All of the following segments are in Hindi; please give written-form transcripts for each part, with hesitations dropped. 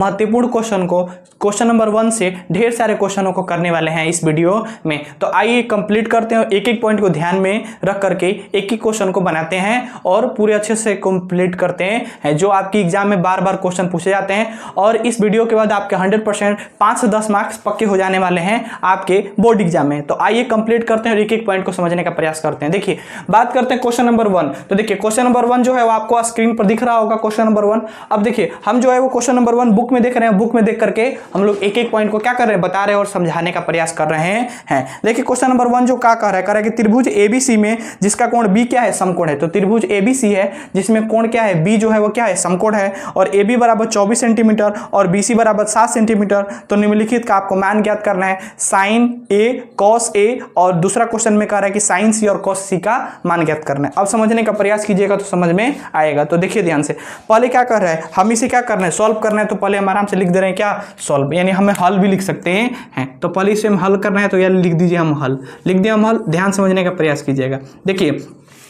महत्वपूर्ण क्वेश्चन को क्वेश्चन नंबर 1 से ढेर सारे क्वेश्चनों को करने वाले हैं इस वीडियो में। तो आइए कंप्लीट करते हैं, एक एक पॉइंट को ध्यान में रख करके एक एक क्वेश्चन को बनाते हैं और पूरे अच्छे से कंप्लीट करते हैं जो आपकी एग्जाम में बार बार क्वेश्चन पूछे जाते हैं। और इस वीडियो के बाद आपके 100% 5 से 10 मार्क्स पक्के हो जाने वाले हैं आपके बोर्ड एग्जाम में। तो आइए कंप्लीट करते हैं और एक एक पॉइंट को समझने का प्रयास करते हैं। देखिए बात करते हैं क्वेश्चन नंबर 1। तो देखिए क्वेश्चन नंबर 1 जो है वो आपको स्क्रीन पर दिख रहा होगा, क्वेश्चन नंबर 1। अब देखिए हम जो है वो क्वेश्चन नंबर 1 बुक में देख रहे हैं, बुक में देख करके हम लोग एक एक पॉइंट को क्या कर रहे हैं, बता रहे हैं और समझाने का प्रयास कर रहे हैं। देखिए क्वेश्चन नंबर 1 जो क्या कह रहा है कि त्रिभुज एबीसी में जिसका कोण बी क्या है, समकोण है। तो त्रिभुज एबीसी है जिसमें कोण क्या है, बी जो है वो क्या है, समकोण है। और ए बी बराबर 24 सेंटीमीटर और बी सी बराबर 7 सेंटीमीटर। तो निम्नलिखित का आपको मान ज्ञात करना है, साइन ए कॉस ए, और दूसरा क्वेश्चन में कह रहा है कि साइन सी और कॉस सी का मान ज्ञात करना है। अब समझने का प्रयास कीजिएगा तो समझ में आएगा। तो देखिए ध्यान से, पहले क्या कर रहा है, हम इसे क्या करना है, सॉल्व करना है। तो पहले हम आराम से लिख दे रहे हैं क्या, सॉल्व, यानी हमें हल भी लिख सकते हैं। तो पहले इसे हम हल करना है तो यार लिख दीजिए हम हल, लिख दिया हम हल। ध्यान समझने का प्रयास कीजिएगा। देखिए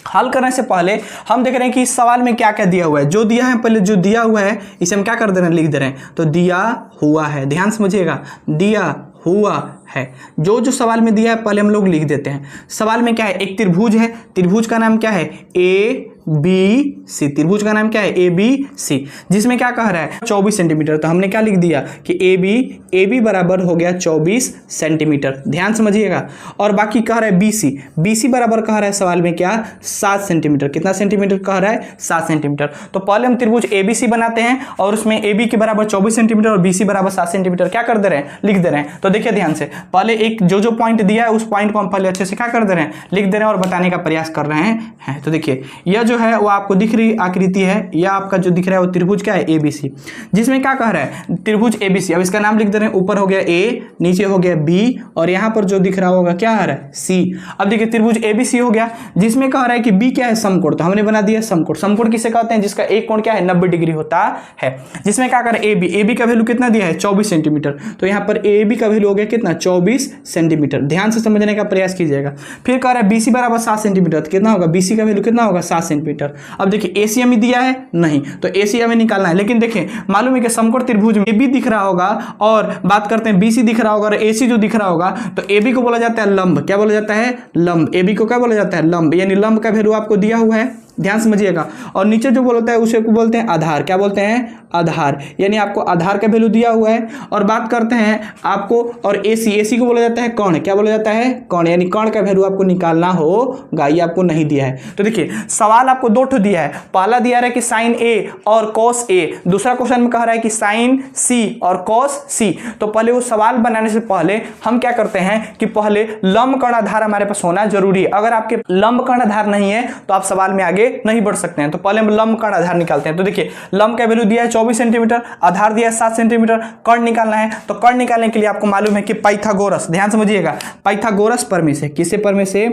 हल करने से पहले हम देख रहे हैं कि इस सवाल में क्या क्या दिया हुआ है। जो दिया है पहले जो दिया हुआ है इसे हम क्या कर दे रहे हैं, लिख दे रहे हैं। तो दिया हुआ है, ध्यान समझिएगा, दिया हुआ है। जो जो सवाल में दिया है पहले हम लोग लिख देते हैं। सवाल में क्या है, एक त्रिभुज है, त्रिभुज का नाम क्या है, ए बी सी। त्रिभुज का नाम क्या है, ए बी सी, जिसमें क्या कह रहा है 24 सेंटीमीटर। तो हमने क्या लिख दिया कि ए बी बराबर हो गया 24 सेंटीमीटर, ध्यान समझिएगा। और बाकी कह रहा है बी सी बराबर कह रहा है सवाल में क्या, 7 सेंटीमीटर। कितना सेंटीमीटर कह रहा है, 7 सेंटीमीटर। तो पहले हम त्रिभुज ए बी सी बनाते हैं और उसमें ए बी के बराबर 24 सेंटीमीटर और बी सी बराबर 7 सेंटीमीटर क्या कर दे रहे हैं, लिख दे रहे हैं। तो देखिए ध्यान से, पहले एक जो जो पॉइंट दिया है उस पॉइंट को हम पहले अच्छे से क्या कर दे रहे हैं, लिख दे रहे हैं और बताने का प्रयास कर रहे हैं। तो देखिए यह जो है वो आपको दिख रही आकृति है, या आपका जो दिख रहा है वो त्रिभुज क्या है, एबीसी, जिसमें क्या कह रहा है, त्रिभुज एबीसी। अब इसका नाम लिख दे रहे हैं, ऊपर हो गया ए, नीचे हो गया बी, और यहाँ पर जो दिख रहा होगा क्या आ रहा है, सी। अब देखिए त्रिभुज एबीसी हो गया जिसमें कह रहा है कि बी क्या है, समकोण। तो हमने बना दिया समकोण। समकोण किसे कहते हैं, जिसका एक कोण क्या है, 90 डिग्री होता है। जिसमें क्या कर रहा है, ए बी का वैल्यू कितना दिया है, 24 सेंटीमीटर। तो यहाँ पर ए बी का वैल्यू हो गया कितना, 24 सेंटीमीटर। ध्यान से समझने का प्रयास कीजिएगा। फिर कह रहा है बीसी बराबर 7 सेंटीमीटर। तो कितना होगा, बीसी का वैल्यू कितना होगा, 7 सेंटीमीटर। अब देखिए एसी हमें दिया है नहीं, तो एसी हमें निकालना है। लेकिन देखिए मालूम है कि समकोण त्रिभुज में एबी दिख रहा होगा और बात करते हैं बीसी दिख रहा होगा और एसी जो दिख रहा होगा, तो एबी को बोला जाता है लंब। क्या बोला जाता है, लंब। एबी को क्या बोला जाता है, लंब। यानी लंब का वैल्यू आपको दिया हुआ है, ध्यान समझिएगा। और नीचे जो बोलता है उसे को बोलते हैं आधार। क्या बोलते हैं, आधार। यानी आपको आधार का वैल्यू दिया हुआ है। और बात करते हैं आपको, और एसी को बोला जाता है कर्ण। क्या बोला जाता है, कर्ण। यानी कर्ण का वैल्यू आपको निकालना होगा, ये आपको नहीं दिया है। तो देखिए सवाल आपको 2 ठो दिया है। पहला दिया है कि साइन ए और कॉस ए, दूसरा क्वेश्चन में कह रहा है कि साइन सी और कॉस सी। तो पहले वो सवाल बनाने से पहले हम क्या करते हैं कि पहले लंब कर्ण आधार हमारे पास होना जरूरी है। अगर आपके लंब कर्ण आधार नहीं है तो आप सवाल में आगे नहीं बढ़ सकते हैं। तो पहले हम लंब कर्ण आधार निकालते हैं। तो देखिए लंब का वैल्यू दिया है 24 सेंटीमीटर, आधार दिया है 7 सेंटीमीटर, कर्ण निकालना है। तो कर्ण निकालने के लिए आपको मालूम है कि पाइथागोरस, ध्यान समझिएगा, पाइथागोरस प्रमेय से, किसे प्रमेय से,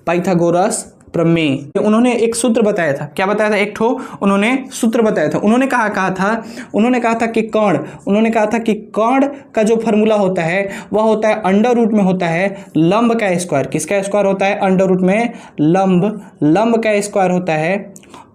पाइथागोरस प्रमेय। उन्होंने एक सूत्र बताया था। क्या बताया था, एक ठो उन्होंने सूत्र बताया था। उन्होंने कहा था कि कर्ण का जो फॉर्मूला होता है वह होता है अंडर रूट में होता है लंब का स्क्वायर। किसका स्क्वायर होता है, अंडर रूट में लंब का स्क्वायर होता है,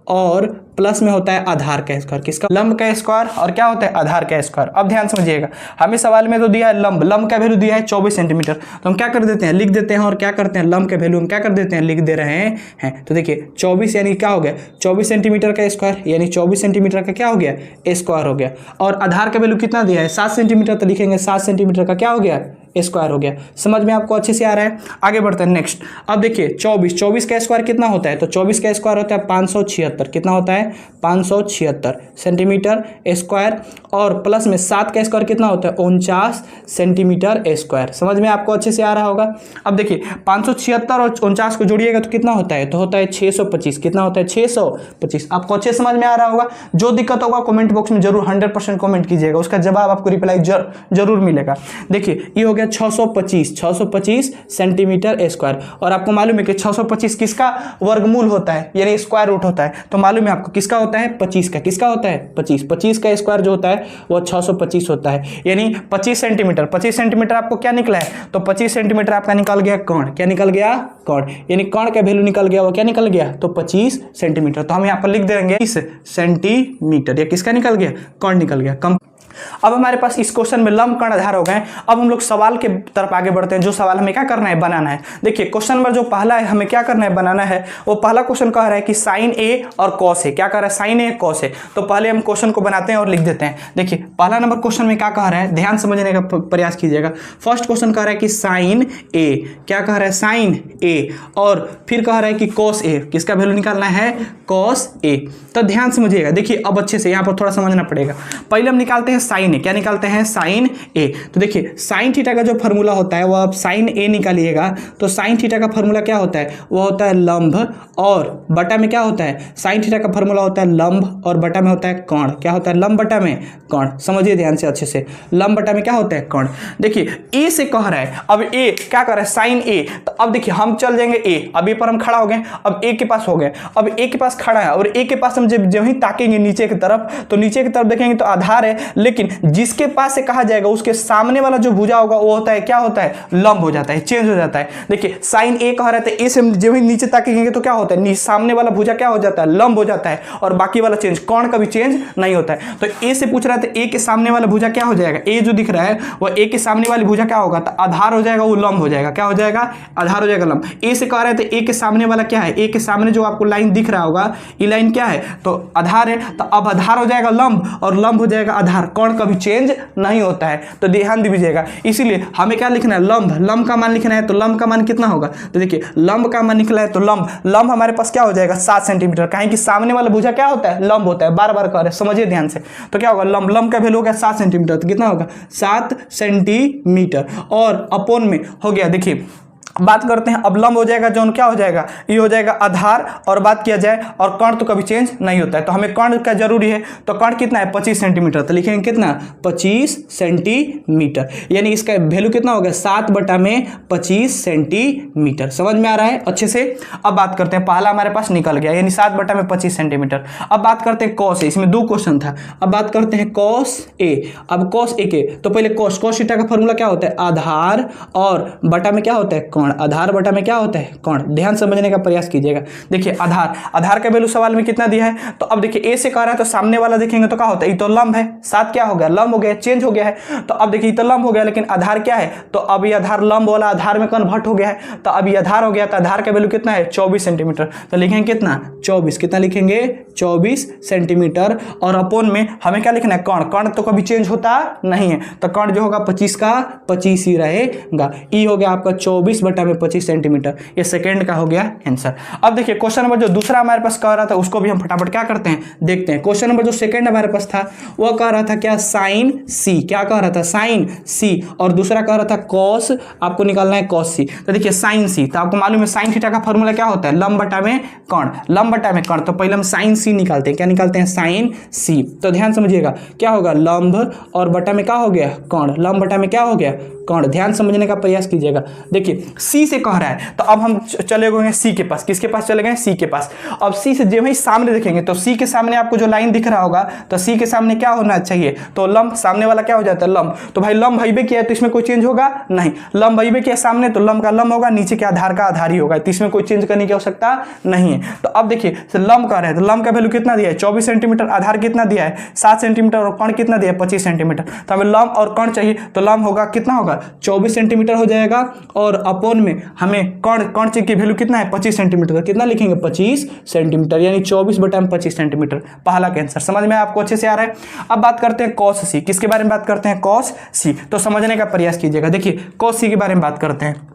और प्लस में होता है आधार का स्क्वायर। किसका, लंब का स्क्वायर, और क्या होता है, आधार का स्क्वायर। अब ध्यान समझिएगा, हमें सवाल में तो दिया है लंब का वैल्यू दिया है 24 सेंटीमीटर। तो हम क्या कर देते हैं, लिख देते हैं। और क्या करते हैं, लंब का वैल्यू हम क्या कर देते हैं, लिख दे रहे हैं। तो देखिए 24 यानी क्या हो गया, 24 सेंटीमीटर का स्क्वायर, यानी 24 सेंटीमीटर का क्या हो गया, स्क्वायर हो गया। और आधार का वैल्यू कितना दिया है, 7 सेंटीमीटर। तो लिखेंगे 7 सेंटीमीटर का क्या हो गया, स्क्वायर हो गया। समझ में आपको अच्छे से आ रहा है। आगे बढ़ते हैं नेक्स्ट। अब देखिए 24 का स्क्वायर कितना होता है, तो 24 का स्क्वायर होता है 576। कितना होता है, 576 सेंटीमीटर स्क्वायर। और प्लस में 7 का स्क्वायर कितना होता है, 49 सेंटीमीटर स्क्वायर। समझ में आपको अच्छे से आ रहा होगा। अब देखिए 576 और 49 को जोड़िएगा तो कितना होता है, तो होता है 625। कितना होता है, 625। आपको अच्छे समझ में आ रहा होगा। जो दिक्कत होगा कमेंट बॉक्स में जरूर 100% कमेंट कीजिएगा, उसका जवाब आपको रिप्लाई जरूर मिलेगा। देखिए ये हो गया 625 सेंटीमीटर स्क्वायर। और आपको मालूम है कि 625 किसका वर्गमूल होता है, यानी स्क्वायर रूट होता है। तो मालूम है आपको किसका होता है 25 का, किसका होता है 25 का स्क्वायर जो होता है वो 625 होता है, यानी 25 सेंटीमीटर आपको क्या निकला है, तो 25 सेंटीमीटर आपका निकल गया कौन, क्या निकल गया कौन, यानी कौन का वैल्यू निकल गया, वो क्या निकल गया, तो 25 सेंटीमीटर। तो हम यहाँ पर लिख देंगे 20 सेंटीमीटर, या किसका निकल गया, कौन निकल गया कम। अब हमारे पास इस क्वेश्चन में लंब कर्ण आधार हो गए। अब हम लोग सवाल के तरफ आगे बढ़ते हैं, जो सवाल हमें क्या करना है, बनाना है। देखिए क्वेश्चन नंबर जो पहला है हमें क्या करना है, बनाना है। वो पहला क्वेश्चन कह रहा है कि साइन ए और कॉस ए, क्या कह रहा है, साइन ए कॉस ए। तो पहले हम क्वेश्चन को बनाते हैं और लिख देते हैं। देखिए पहला नंबर क्वेश्चन में क्या कह रहा है, ध्यान समझने का प्रयास कीजिएगा। फर्स्ट क्वेश्चन कह रहा है कि साइन ए, क्या कह रहा है, साइन ए, और फिर कह रहा है कि कॉस ए, किसका वैल्यू निकालना है, कॉस ए। तो ध्यान समझिएगा, देखिए अब अच्छे से यहाँ पर थोड़ा समझना पड़ेगा। पहले हम निकालते हैं साइन ए, क्या निकालते हैं, साइन ए। तो देखिए साइन थीटा का जो फॉर्मूला होता है वो आप साइन ए निकालिएगा, तो साइन थीटा का फॉर्मूला क्या होता है, वो होता है लंब और बटा में क्या होता है, साइन थीटा का फॉर्मूला होता है लंब और बटा में होता है कोण, क्या होता है, लंब बटा में कोण। समझिए ध्यान से अच्छे से, लंब बटा में क्या होता है, कोण। देखिए ए से कह रहा है, अब ए क्या कर रहा है, साइन ए। तो अब देखिए हम चल जाएंगे ए, अब ए पर हम खड़ा हो गए, अब ए के पास हो गए, अब ए के पास खड़ा है और ए के पास हम जब ही ताकेंगे नीचे की तरफ, तो नीचे की तरफ देखेंगे तो आधार है, लेकिन जिसके पास से कहा जाएगा उसके सामने वाला जो भुजा होगा वो होता है, क्या होता है, लंब हो जाता है, चेंज हो जाता है। देखिए साइन ए कह रहे थे, ए से जब ही नीचे ताकेंगे तो क्या होता है, सामने वाला भुजा क्या हो जाता है, लंब हो जाता है, और बाकी वाला चेंज, कोण का भी चेंज नहीं होता है। तो ए से पूछ रहे थे, ए के सामने वाला भुजा क्या हो जाएगा, ए जो दिख रहा है वो ए के सामने वाली भुजा क्या होगा, तो आधार हो जाएगा, वो लंब हो जाएगा, क्या हो जाएगा, आधार हो जाएगा, लंब। ए से कह रहे थे ए के सामने वाला क्या है, ए के सामने जो आपको लाइन दिख रहा होगा, ये लाइन क्या है, तो आधार है, तो अब आधार हो जाएगा लंब और लंब हो जाएगा आधार, कोण का भी चेंज नहीं होता है। तो ध्यान दीजिएगा, इसीलिए हमें क्या लिखना है, लंब का मान लिखना है। तो लंब का मान कितना होगा, तो देखिए लंब का मान निकला है, तो लंब हमारे पास क्या हो जाएगा, 7 सेंटीमीटर, कहें कि सामने वाला भुजा क्या होता है, लंब होता है, बार बार कह रहे, समझिए ध्यान से। तो क्या होगा, लंब का वैल्यू हो गया 7 सेंटीमीटर, तो कितना होगा, 7 सेंटीमीटर, और अपोन में हो गया। देखिए बात करते हैं, अब लंब हो जाएगा जो क्या हो जाएगा, ये हो जाएगा आधार, और बात किया जाए और कोण तो कभी चेंज नहीं होता है, तो हमें कोण का जरूरी है। तो कोण कितना है, 25 सेंटीमीटर, तो लिखेंगे कितना, 25 सेंटीमीटर, यानी इसका वैल्यू कितना होगा, 7 बटा में 25 सेंटीमीटर। समझ में आ रहा है अच्छे से। अब बात करते हैं, पहला हमारे पास निकल गया, यानी 7 बटा में 25 सेंटीमीटर। अब बात करते हैं कॉस ए, इसमें 2 क्वेश्चन था। अब बात करते हैं कॉस ए। अब कॉस ए के, तो पहले कॉस थीटा का फॉर्मूला क्या होता है, आधार, और बटा में क्या होता है, कोण, आधार बटा में क्या होता है, कोण। ध्यान समझने का प्रयास कीजिएगा। देखिए आधार का वैल्यू सवाल में कितना दिया है, तो अब देखिए ए से कह रहा है, तो सामने वाला देखेंगे तो क्या होता है, ये तो लंब है, 7 क्या हो गया, लंब हो गया, चेंज हो गया है। तो अब देखिए तो लंब हो गया, लेकिन आधार क्या है, तो अब ये आधार लंब वाला आधार में कन्वर्ट हो गया है, तो अब ये आधार हो गया, तो आधार का वैल्यू कितना है, 24 सेंटीमीटर। तो लिखेंगे कितना, 24, कितना लिखेंगे, 24 सेंटीमीटर, और अपोन में हमें क्या लिखना है, कोण तो कभी चेंज होता नहीं है, तो कोण जो होगा 25 का 25 ही रहेगा। ई हो गया आपका 24 बटा में 25 सेंटीमीटर, ये सेकंड का हो गया आंसर। अब देखिए क्वेश्चन नंबर जो दूसरा हमारे पास कह रहा था उसको भी हम फटाफट क्या करते हैं, देखते हैं। क्वेश्चन नंबर जो सेकंड हमारे पास था वो कह रहा था क्या, साइन सी, क्या कह रहा था, साइन सी, और दूसरा कह रहा था कॉस, आपको निकालना है कॉस सी। तो देखिए साइन सी, तो आपको मालूम है साइन थीटा का फॉर्मूला क्या होता है, लंब बटा में कोण, लंब बटा में कोण। तो पहले हम साइन सी निकालते हैं, क्या निकालते हैं, साइन सी। तो ध्यान समझिएगा, क्या होगा, लंब और बटा में क्या हो गया, कोण, लंब बटा में क्या हो गया, कोण। ध्यान समझने का प्रयास कीजिएगा। देखिए सी से कह रहा है, तो अब हम चले गए सी के पास, किसके पास चले गए, सी के पास। अब सी से जब ही सामने देखेंगे तो सी के सामने आपको जो लाइन दिख रहा होगा, तो सी के सामने क्या होना चाहिए, तो लंब, सामने वाला क्या हो जाता है, लंब। तो भाई लंब भाई किया है तो इसमें कोई चेंज होगा नहीं, लंब भाई किया सामने, तो लंब का लंब होगा, नीचे के आधार का आधार ही होगा, तो इसमें कोई चेंज करने की आवश्यकता नहीं है। तो अब देखिए लंब का रहे, तो लंब का वैल्यू कितना दिया है, 24 सेंटीमीटर, आधार कितना दिया है, 7 सेंटीमीटर, और कोण कितना दिया है, 25 सेंटीमीटर। तो हमें लंब और कोण चाहिए, तो लंब होगा कितना होगा, 24 सेंटीमीटर हो जाएगा, और अपोन में हमें कोण की वैल्यू कितना है, 25 सेंटीमीटर। तो कितना लिखेंगे, 25 सेंटीमीटर, यानी 24 बटा में 25 सेंटीमीटर, पहला का आंसर। समझ में आपको अच्छे से आ रहा है। अब बात करते हैं कॉस सी, किसके बारे में बात करते हैं, कॉस सी। तो समझने का प्रयास कीजिएगा। देखिए कॉस सी के बारे में बात करते हैं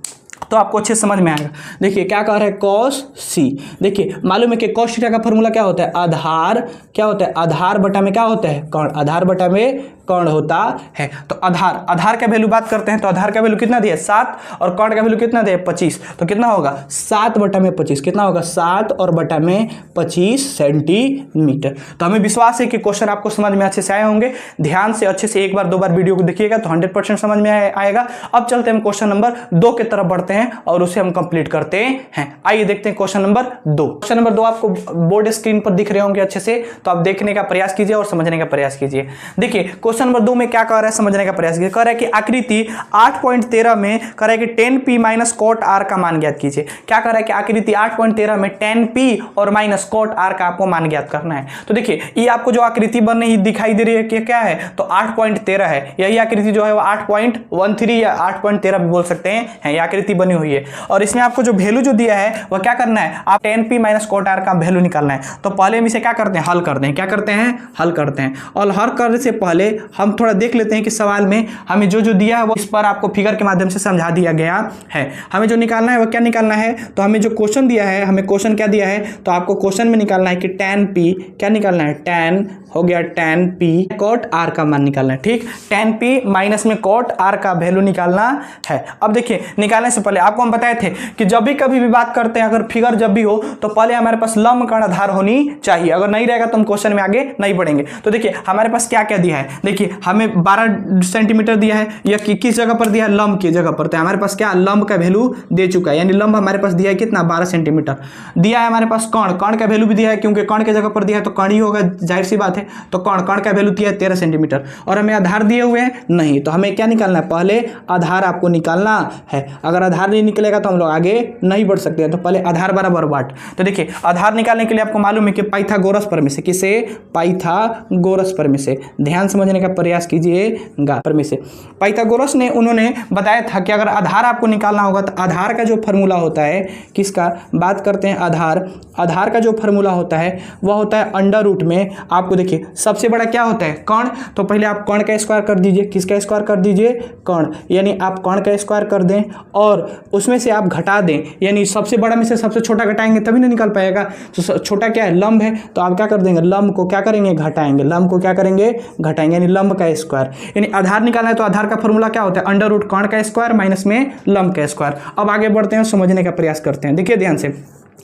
तो आपको अच्छे समझ में आएगा। देखिए क्या कह रहा है, कॉस सी। देखिए मालूम है कि कॉस थीटा का फॉर्मूला क्या होता है, आधार, क्या होता है, आधार बटा में क्या होता है, कोण, आधार बटा में कर्ण होता है। तो आधार, आधार का वैल्यू बात करते हैं तो आधार का वैल्यू कितना दिया 7 और कर्ण का वैल्यू कितना दिया 25। तो कितना होगा 7/25, कितना होगा 7 और बटा में 25 सेंटीमीटर। तो हमें विश्वास है कि क्वेश्चन आपको समझ में अच्छे से आए होंगे। ध्यान से अच्छे से एक बार दो बार वीडियो को देखिएगा तो 100% समझ में आएगा। अब चलते हैं क्वेश्चन नंबर 2 की तरफ बढ़ते हैं और उसे हम कंप्लीट करते हैं। आइए देखते हैं क्वेश्चन नंबर 2। क्वेश्चन नंबर 2 आपको बोर्ड स्क्रीन पर दिख रहे होंगे अच्छे से, तो आप देखने का प्रयास कीजिए और समझने का प्रयास कीजिए। देखिए क्वेश्चन नंबर 2 में क्या कह रहा है, समझने का प्रयास कीजिए। कह रहा है कि आकृति 8.13 में कह रहा है कि 10p माइनस cot r का मान ज्ञात कीजिए। क्या कह रहा है कि आकृति 8.13 में 10p और माइनस cot r का आपको मान ज्ञात करना है। तो देखिए ये आपको जो आकृति बन रही दिखाई दे रही है कि क्या है, तो 8.13 है। यही आकृति जो है वो 8.13 या 8.13 भी बोल सकते हैं, ये आकृति बनी हुई है। और इसमें आपको जो वैल्यू जो दिया है वह क्या करना है, आप 10p माइनस cot r का वैल्यू निकालना है। तो पहले हम इसे क्या करते हैं, हल करते हैं। क्या करते हैं, हल करते हैं। और हल करने से पहले हम थोड़ा देख लेते हैं कि सवाल में हमें जो जो दिया है वो इस पर आपको फिगर के माध्यम से समझा दिया गया है। हमें जो निकालना है वो क्या निकालना है, तो हमें जो क्वेश्चन दिया है, हमें क्वेश्चन क्या दिया है, तो आपको क्वेश्चन में निकालना है कि 10p क्या निकालना है, 10 हो गया 10p cot r का मान निकालना है। ठीक, 10p माइनस में cot r का वैल्यू निकालना है। अब देखिए निकालने से पहले आपको हम बताए थे कि जब भी कभी भी बात करते हैं, अगर फिगर जब भी हो तो पहले हमारे पास लंब कर्ण आधार होनी चाहिए। अगर नहीं रहेगा तो हम क्वेश्चन में आगे नहीं बढ़ेंगे। तो देखिए हमारे पास क्या क्या दिया है, देखिए हमें 12 सेंटीमीटर दिया है, या किस जगह पर दिया है, लंब की जगह पर। तो हमारे पास क्या लंब का वैल्यू दे चुका है, यानी लंब हमारे पास दिया है कितना 12 सेंटीमीटर दिया है। हमारे पास कर्ण, कर्ण का वैल्यू भी दिया है, क्योंकि कर्ण की जगह पर दिया है तो कर्ण ही होगा, जाहिर सी बात है। तो कर्ण का वैल्यू दिया है 13 सेंटीमीटर और हमें आधार दिए हुए हैं नहीं। तो हमें क्या निकालना है, पहले आधार आपको निकालना है। अगर आधार नहीं निकलेगा तो हम लोग आगे नहीं बढ़ सकते हैं। तो पहले आधार बराबर वाट। तो देखिए आधार निकालने के लिए आपको मालूम है कि पाइथागोरस प्रमेय से, किसे, पाइथागोरस प्रमेय से, ध्यान समझने का प्रयास कीजिएगा। प्रमेय से पाइथागोरस ने उन्होंने बताया था कि अगर आधार आपको निकालना होगा तो आधार का जो फॉर्मूला होता है, किसका बात करते हैं, आधार, आधार का जो फॉर्मूला होता है वह होता है अंडर रूट में। आपको देखिए सबसे बड़ा क्या होता है, कर्ण। तो पहले आप कर्ण का स्क्वायर कर दीजिए, किसका स्क्वायर कर दीजिए, कर्ण, यानी आप कर्ण का स्क्वायर कर दें और उसमें से आप घटा दें, यानी सबसे बड़ा में से सबसे छोटा घटाएंगे तभी ना निकल पाएगा। तो छोटा क्या है, लंब है, तो आप क्या कर देंगे, लंब को क्या करेंगे, घटाएंगे, लंब को क्या करेंगे, घटाएंगे, यानी लंब का स्क्वायर। यानी आधार निकालना है तो आधार का फॉर्मूला क्या होता है, अंडर रूट कर्ण का स्क्वायर माइनस में लंब का स्क्वायर। अब आगे बढ़ते हैं, समझने का प्रयास करते हैं। देखिए ध्यान से,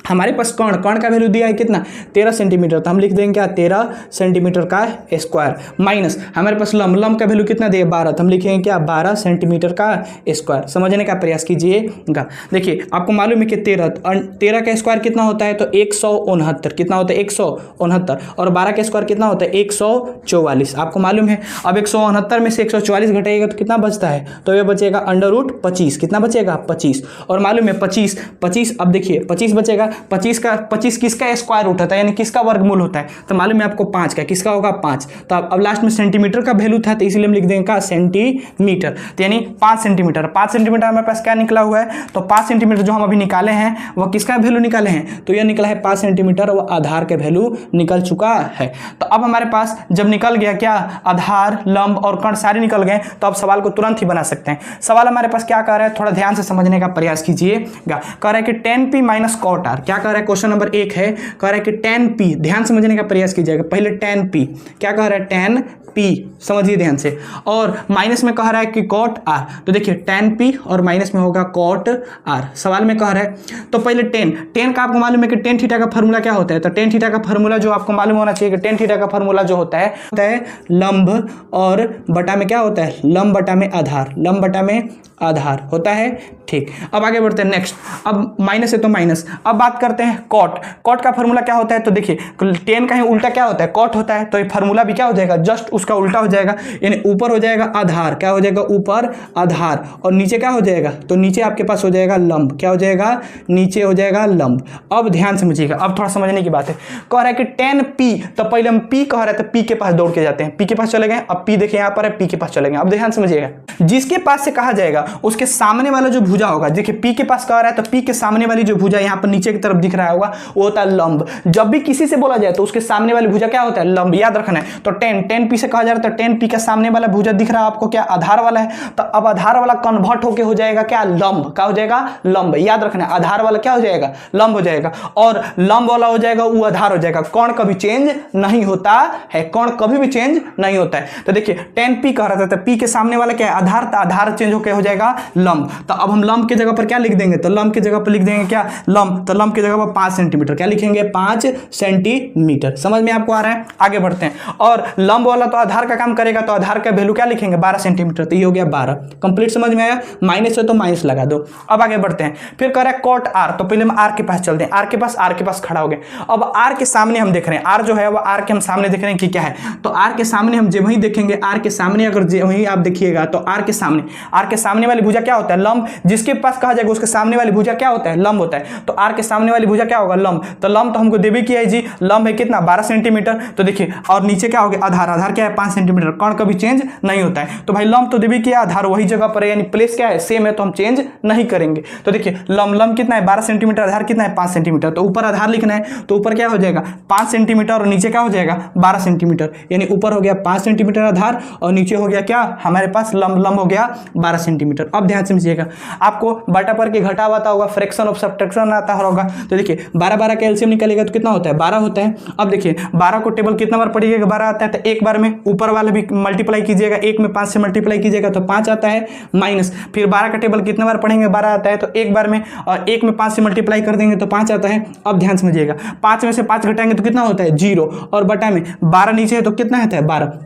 हमारे पास कर्ण, कर्ण का वैल्यू दिया है कितना 13 सेंटीमीटर, तो हम लिख देंगे क्या 13 सेंटीमीटर का स्क्वायर, माइनस हमारे पास लंब, लंब का वैल्यू कितना दिया 12, तो हम लिखेंगे क्या 12 सेंटीमीटर का स्क्वायर। समझने का प्रयास कीजिएगा। देखिए आपको मालूम है कि 13 का स्क्वायर कितना होता है, तो 169, कितना होता है 169, और 12 का स्क्वायर कितना होता है 144, आपको मालूम है। अब 169 में से 144 घटाइएगा तो कितना बचता है, तो ये बचेगा अंडर रूट 25, कितना बचेगा 25, और मालूम है 25, अब देखिए 25 बचेगा, 25 किसका स्क्वायर रूट होता है, यानी किसका वर्गमूल होता है, तो मालूम है आपको 5 का, किसका होगा 5। तो अब लास्ट में सेंटीमीटर का वैल्यू था तो इसलिए हम लिख देंगे का सेंटीमीटर, तो यानी 5 सेंटीमीटर। 5 सेंटीमीटर हमारे पास क्या निकला हुआ है, तो 5 सेंटीमीटर जो हम अभी निकाले हैं वह किसका वैल्यू निकाले हैं, तो यह निकला है 5 सेंटीमीटर, वह आधार के वैल्यू निकल चुका है। तो अब हमारे पास जब निकल गया क्या, आधार, लंब और कर्ण सारे निकल गए, तो अब सवाल को तुरंत ही बना सकते हैं। सवाल हमारे पास क्या कह रहा है, थोड़ा ध्यान से समझने का प्रयास कीजिएगा। कह रहा है कि 10p माइनस cot r, क्या कह रहा है, क्वेश्चन नंबर 1 है, कह रहा है कि 10p, ध्यान समझने का प्रयास कीजिएगा। पहले 10p क्या कह रहा है, 10p समझिए ध्यान से, और माइनस में कह रहा है कि cot r, तो देखिए 10p और माइनस में होगा cot r, सवाल में कह रहा है। तो पहले 10 का आपको मालूम है कि tan थीटा का फॉर्मूला क्या होता है, तो tan थीटा का फॉर्मूला जो आपको मालूम होना चाहिए कि tan थीटा का फॉर्मूला जो होता है लंब और बटा में क्या होता है, लंब बटा में आधार, लंब बटा में आधार होता है। ठीक, अब आगे बढ़ते हैं नेक्स्ट। अब माइनस है तो माइनस, अब बात करते हैं कॉट का फॉर्मूला क्या होता है, तो देखिए 10 का ही उल्टा क्या होता है, कॉट होता है, तो ये फॉर्मूला भी क्या हो जाएगा, जस्ट उसका उल्टा हो जाएगा, यानी ऊपर हो जाएगा आधार, क्या हो जाएगा ऊपर आधार, और नीचे क्या हो जाएगा, तो नीचे आपके पास हो जाएगा लंब, क्या हो जाएगा, नीचे हो जाएगा लंब। अब ध्यान समझिएगा, अब थोड़ा समझने की बात है। कह रहा है कि 10p, तो पहले हम p कह रहे थे, p के पास दौड़ के जाते हैं, p के पास चले गए, अब p देखिए यहाँ पर है, p के पास चले गए। अब ध्यान समझिएगा, जिसके पास से कहा जाएगा उसके सामने वाला जो भुजा होगा, देखिए p के पास कह रहा है तो p के सामने वाली जो भुजा यहाँ पर नीचे की तरफ दिख रहा होगा वो होता है लंब। जब भी किसी से बोला जाए तो उसके सामने वाली भुजा क्या होता है, लंब, याद रखना है। तो 10p से कहा जा रहा था 10p के सामने वाला भुजा दिख रहा है आपको क्या, आधार वाला है, तो अब आधार वाला कन्वर्ट होके हो जाएगा क्या, लंब। क्या हो जाएगा, लंब। याद रखना आधार वाला क्या हो जाएगा, लंब हो जाएगा, और लंब वाला हो जाएगा वो आधार हो जाएगा। कोण कभी चेंज नहीं होता है, कोण कभी भी चेंज नहीं होता है। तो देखिए 10p कह रहा था, तो p के सामने वाला क्या है, आधार, तो आधार चेंज होकर हो जाएगा लंब। तो अब हम लंब की जगह पर क्या लिख देंगे, तो लंब की जगह पर लिख देंगे क्या, लंब। तो लंब की जगह पर 5 सेंटीमीटर क्या लिखेंगे, 5 सेंटीमीटर। समझ में आपको आ रहा है, आगे बढ़ते हैं। और लंब वाला तो आधार का काम करेगा, तो आधार का वैल्यू क्या लिखेंगे, 12 सेंटीमीटर। तो ये हो गया 12। कंप्लीट समझ में आया, माइनस है तो माइनस लगा दो। अब आगे बढ़ते हैं, फिर कह रहा है कॉट आर, तो पहले हम आर के पास चलते हैं। आर के पास खड़ा हो गए। अब आर के सामने हम देख रहे हैं, आर जो है वो आर के हम सामने देख रहे हैं कि क्या है, तो आर के सामने हम जब वही देखेंगे, आर के सामने अगर वही आप देखिएगा, तो आर के सामने वाली भुजा क्या होता है, लंब। जिसके पास कहा जाएगा उसके सामने वाली भुजा क्या होता है, लंब होता है। तो आर के सामने वाली भुजा क्या होगा, लंब। तो लंब तो हमको देवी किया है जी, लंब है कितना, 12 सेंटीमीटर। तो देखिए, और नीचे क्या हो गया, आधार। आधार क्या है, 5 सेंटीमीटर। कोण कभी चेंज नहीं होता है। तो भाई लंब तो देवी किया, आधार वही जगह पर है, यानी प्लेस क्या है, सेम है, तो हम चेंज नहीं करेंगे। तो देखिए लंब कितना है, 12 सेंटीमीटर, आधार कितना है, 5 सेंटीमीटर। तो ऊपर आधार लिखना है, तो ऊपर क्या हो जाएगा, 5 सेंटीमीटर, और नीचे क्या हो जाएगा, 12 सेंटीमीटर। यानी ऊपर हो गया 5 सेंटीमीटर आधार, और नीचे हो गया क्या, हमारे पास लंब हो गया 12 सेंटीमीटर। अब ध्यान समझिएगा, आपको बटा पर के घटा आता होगा, फ्रैक्शन ऑफ सब्ट्रैक्शन आता होगा। तो देखिए 12 का एलसीएम निकलेगा तो कितना होता है, 12 होता है। अब देखिए 12 को टेबल कितना बार पढ़िएगा, 12 आता है, तो एक बार में ऊपर वाले भी मल्टीप्लाई कीजिएगा, एक में 5 से मल्टीप्लाई कीजिएगा तो 5 आता है, माइनस फिर 12 का टेबल कितना बार पढ़ेंगे, 12 आता है, तो एक बार में, और एक में 5 से मल्टीप्लाई कर देंगे तो 5 आता है। अब ध्यान समझिएगा, 5 में से 5 घटाएंगे तो कितना होता है, 0, और बटा में 12 नीचे है तो कितना होता है, 12।